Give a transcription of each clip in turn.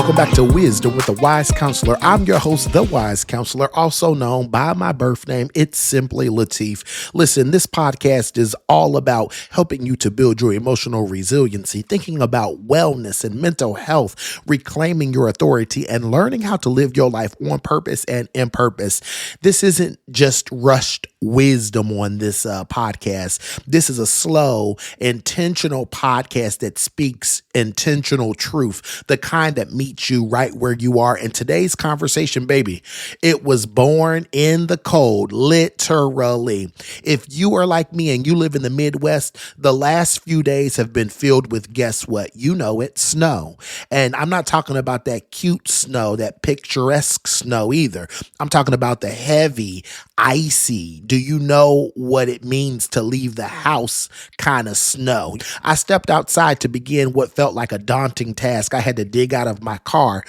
Welcome back to Wisdom with the Wise Counselor. I'm your host, the Wise Counselor, also known by my birth name. It's simply Lateef. Listen, this podcast is all about helping you to build your emotional resiliency, thinking about wellness and mental health, reclaiming your authority, and learning how to live your life on purpose and in purpose. This isn't just rushed wisdom on this podcast. This is a slow, intentional podcast that speaks intentional truth, the kind that meets you right where you are. And today's conversation, baby, it was born in the cold, literally. If you are like me and you live in the Midwest, the last few days have been filled with, guess what? You know it, snow. And I'm not talking about that cute snow, that picturesque snow either. I'm talking about the heavy, icy, do you know what it means to leave the house kind of snow? I stepped outside to begin what felt like a daunting task. I had to dig my car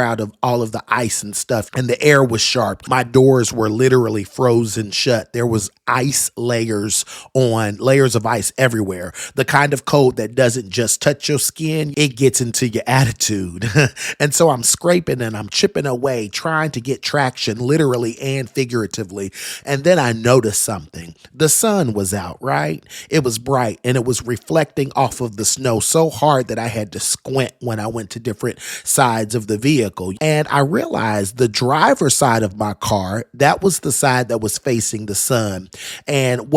out of all of the ice and stuff, and the air was sharp. My doors were literally frozen shut. There was layers of ice everywhere. The kind of cold that doesn't just touch your skin, it gets into your attitude. And so I'm scraping and I'm chipping away, trying to get traction, literally and figuratively. And then I noticed something. The sun was out, right? It was bright and it was reflecting off of the snow so hard that I had to squint when I went to different sides of the vehicle. And I realized the driver's side of my car, that was the side that was facing the sun. And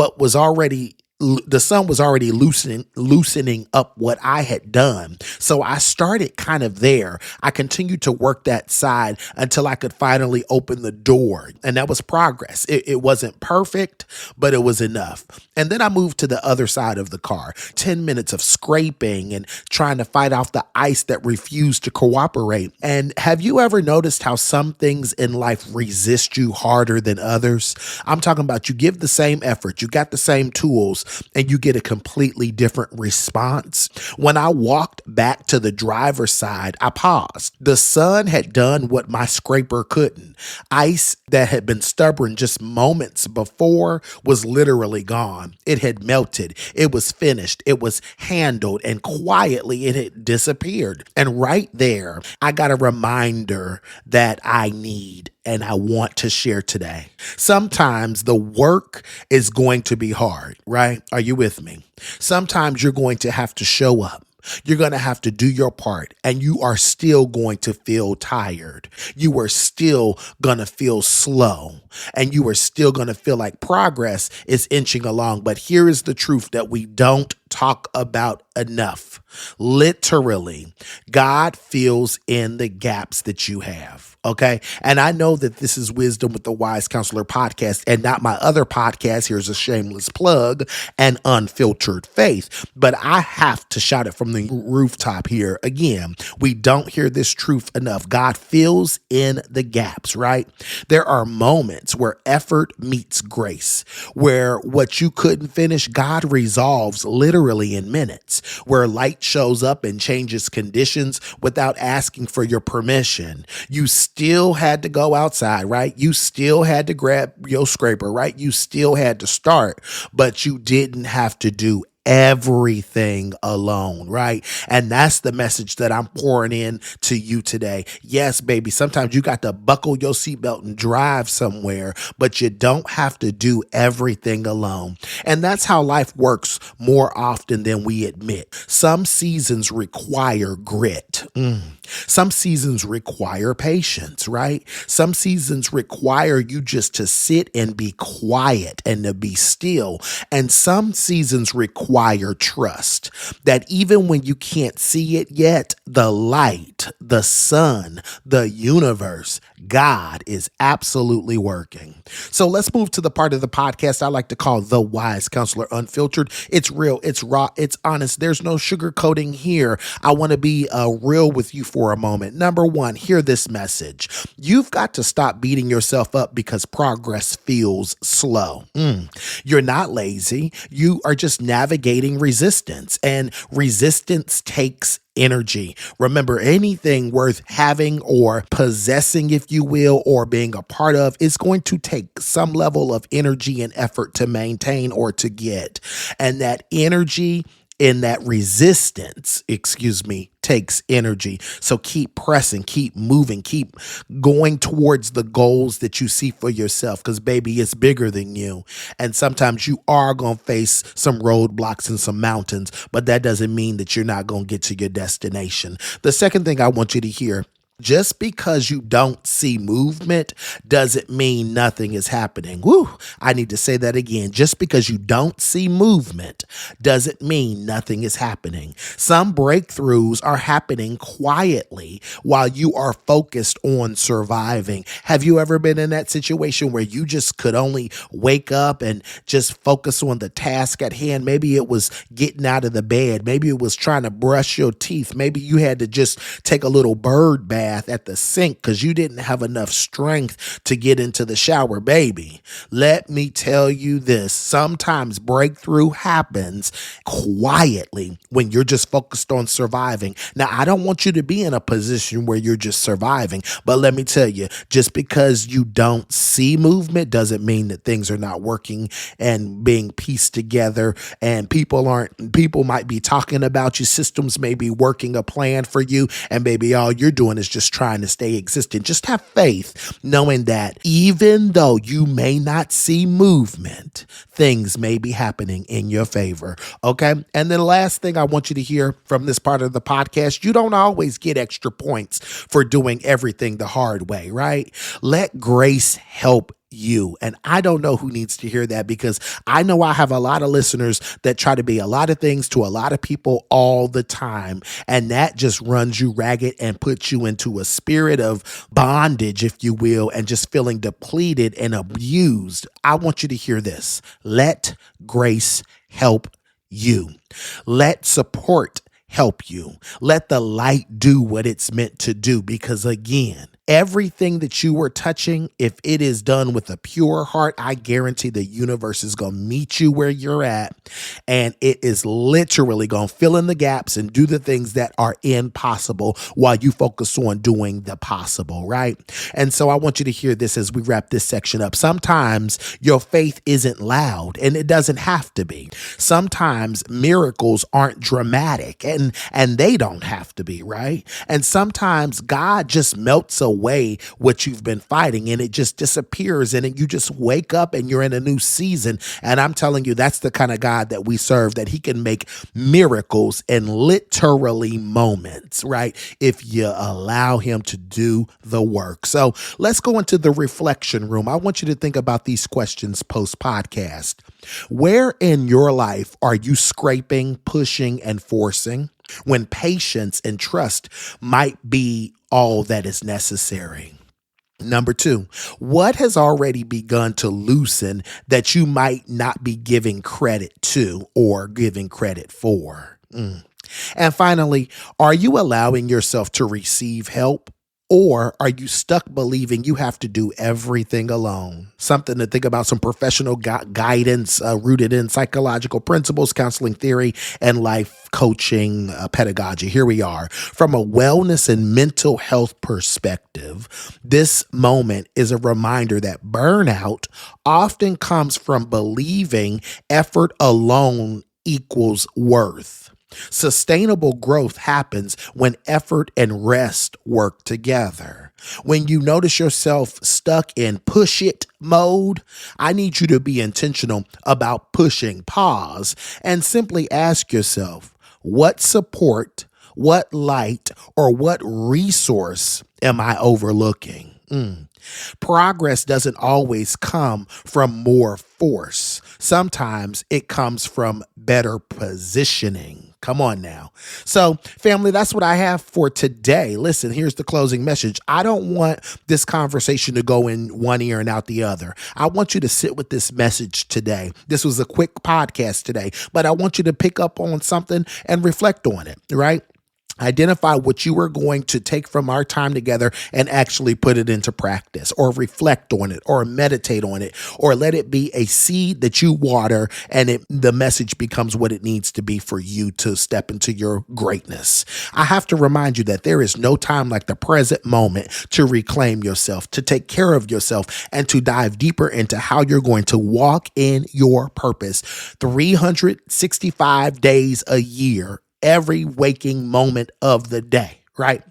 the sun was already loosening up what I had done. So I started kind of there. I continued to work that side until I could finally open the door. And that was progress. It wasn't perfect, but it was enough. And then I moved to the other side of the car. 10 minutes of scraping and trying to fight off the ice that refused to cooperate. And have you ever noticed how some things in life resist you harder than others? I'm talking about you give the same effort, you got the same tools, and you get a completely different response. When I walked back to the driver's side, I paused. The sun had done what my scraper couldn't. Ice that had been stubborn just moments before was literally gone. It had melted. It was finished. It was handled, and quietly it had disappeared. And right there, I got a reminder that I need and I want to share today. Sometimes the work is going to be hard, right? Are you with me? Sometimes you're going to have to show up. You're going to have to do your part, and you are still going to feel tired. You are still going to feel slow, and you are still going to feel like progress is inching along. But here is the truth that we don't talk about enough. Literally, God fills in the gaps that you have. Okay. And I know that this is Wisdom with the Wise Counselor podcast and not my other podcast. Here's a shameless plug, and Unfiltered Faith. But I have to shout it from the rooftop here. Again, we don't hear this truth enough. God fills in the gaps, right? There are moments where effort meets grace, where what you couldn't finish, God resolves literally in minutes, where light shows up and changes conditions without asking for your permission. You still had to go outside, right? You still had to grab your scraper, right? You still had to start, but you didn't have to do everything alone, right? And that's the message that I'm pouring in to you today. Yes, baby, sometimes you got to buckle your seatbelt and drive somewhere, but you don't have to do everything alone. And that's how life works more often than we admit. Some seasons require grit. Some seasons require patience, right? Some seasons require you just to sit and be quiet and to be still. And some seasons require trust that even when you can't see it yet, the light, the sun, the universe, God is absolutely working. So let's move to the part of the podcast I like to call The Wise Counselor Unfiltered. It's real, it's raw, it's honest. There's no sugarcoating here. I want to be real with you for a moment. Number one, hear this message. You've got to stop beating yourself up because progress feels slow. You're not lazy. You are just navigating resistance, and resistance takes energy. Remember, anything worth having or possessing, if you will, or being a part of is going to take some level of energy and effort to maintain or to get. And that energy and that resistance, takes energy. So keep pressing, keep moving, keep going towards the goals that you see for yourself, because baby, it's bigger than you. And sometimes you are going to face some roadblocks and some mountains, but that doesn't mean that you're not going to get to your destination. The second thing I want you to hear: just because you don't see movement doesn't mean nothing is happening. Woo! I need to say that again. Just because you don't see movement doesn't mean nothing is happening. Some breakthroughs are happening quietly while you are focused on surviving. Have you ever been in that situation where you just could only wake up and just focus on the task at hand? Maybe it was getting out of the bed. Maybe it was trying to brush your teeth. Maybe you had to just take a little bird bath at the sink because you didn't have enough strength to get into the shower. Baby, let me tell you this: sometimes breakthrough happens quietly when you're just focused on surviving. Now, I don't want you to be in a position where you're just surviving, but let me tell you, just because you don't see movement doesn't mean that things are not working and being pieced together, and people might be talking about you, systems may be working a plan for you, and baby, all you're doing is just trying to stay existent. Just have faith, knowing that even though you may not see movement, things may be happening in your favor. Okay. And then the last thing I want you to hear from this part of the podcast: you don't always get extra points for doing everything the hard way, right? Let grace help you. And I don't know who needs to hear that, because I know I have a lot of listeners that try to be a lot of things to a lot of people all the time. And that just runs you ragged and puts you into a spirit of bondage, if you will, and just feeling depleted and abused. I want you to hear this. Let grace help you. Let support help you. Let the light do what it's meant to do, because again, everything that you are touching, if it is done with a pure heart, I guarantee the universe is going to meet you where you're at, and it is literally going to fill in the gaps and do the things that are impossible while you focus on doing the possible, right? And so I want you to hear this as we wrap this section up. Sometimes your faith isn't loud, and it doesn't have to be. Sometimes miracles aren't dramatic, and they don't have to be, right? And sometimes God just melts away what you've been fighting, and it just disappears, and you just wake up and you're in a new season. And I'm telling you, that's the kind of God that we serve, that he can make miracles in literally moments, right? If you allow him to do the work. So let's go into the reflection room. I want you to think about these questions post podcast. Where in your life are you scraping, pushing, and forcing when patience and trust might be all that is necessary? Number 2, what has already begun to loosen that you might not be giving credit to or giving credit for? And finally, are you allowing yourself to receive help? Or are you stuck believing you have to do everything alone? Something to think about, some professional guidance rooted in psychological principles, counseling theory, and life coaching pedagogy. Here we are. From a wellness and mental health perspective, this moment is a reminder that burnout often comes from believing effort alone equals worth. Sustainable growth happens when effort and rest work together. When you notice yourself stuck in push it mode, I need you to be intentional about pushing pause and simply ask yourself, what support, what light, or what resource am I overlooking? Progress doesn't always come from more force. Sometimes it comes from better positioning. Come on now. So, family, that's what I have for today. Listen, here's the closing message. I don't want this conversation to go in one ear and out the other. I want you to sit with this message today. This was a quick podcast today, but I want you to pick up on something and reflect on it, right? Identify what you are going to take from our time together and actually put it into practice, or reflect on it, or meditate on it, or let it be a seed that you water and the message becomes what it needs to be for you to step into your greatness. I have to remind you that there is no time like the present moment to reclaim yourself, to take care of yourself, and to dive deeper into how you're going to walk in your purpose 365 days a year, every waking moment of the day, right?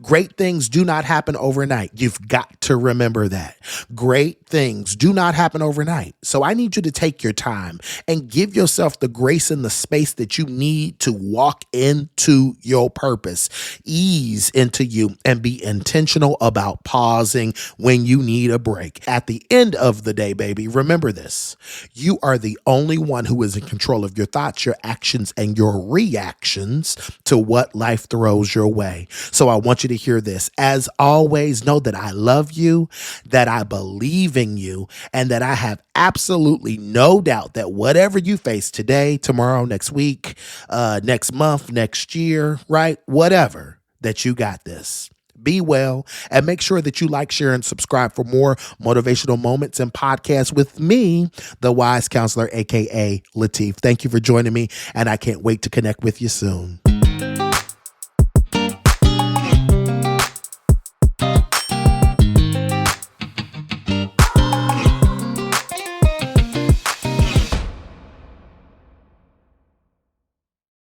Great things do not happen overnight. You've got to remember that. Great things do not happen overnight. So I need you to take your time and give yourself the grace and the space that you need to walk into your purpose, ease into you, and be intentional about pausing when you need a break. At the end of the day, baby, remember this. You are the only one who is in control of your thoughts, your actions, and your reactions to what life throws your way. So I want you to hear this. As always, know that I love you, that I believe in you, and that I have absolutely no doubt that whatever you face today, tomorrow, next week, next month, next year, right? Whatever, that you got this. Be well, and make sure that you like, share, and subscribe for more motivational moments and podcasts with me, the Wise Counselor, aka Lateef. Thank you for joining me, and I can't wait to connect with you soon.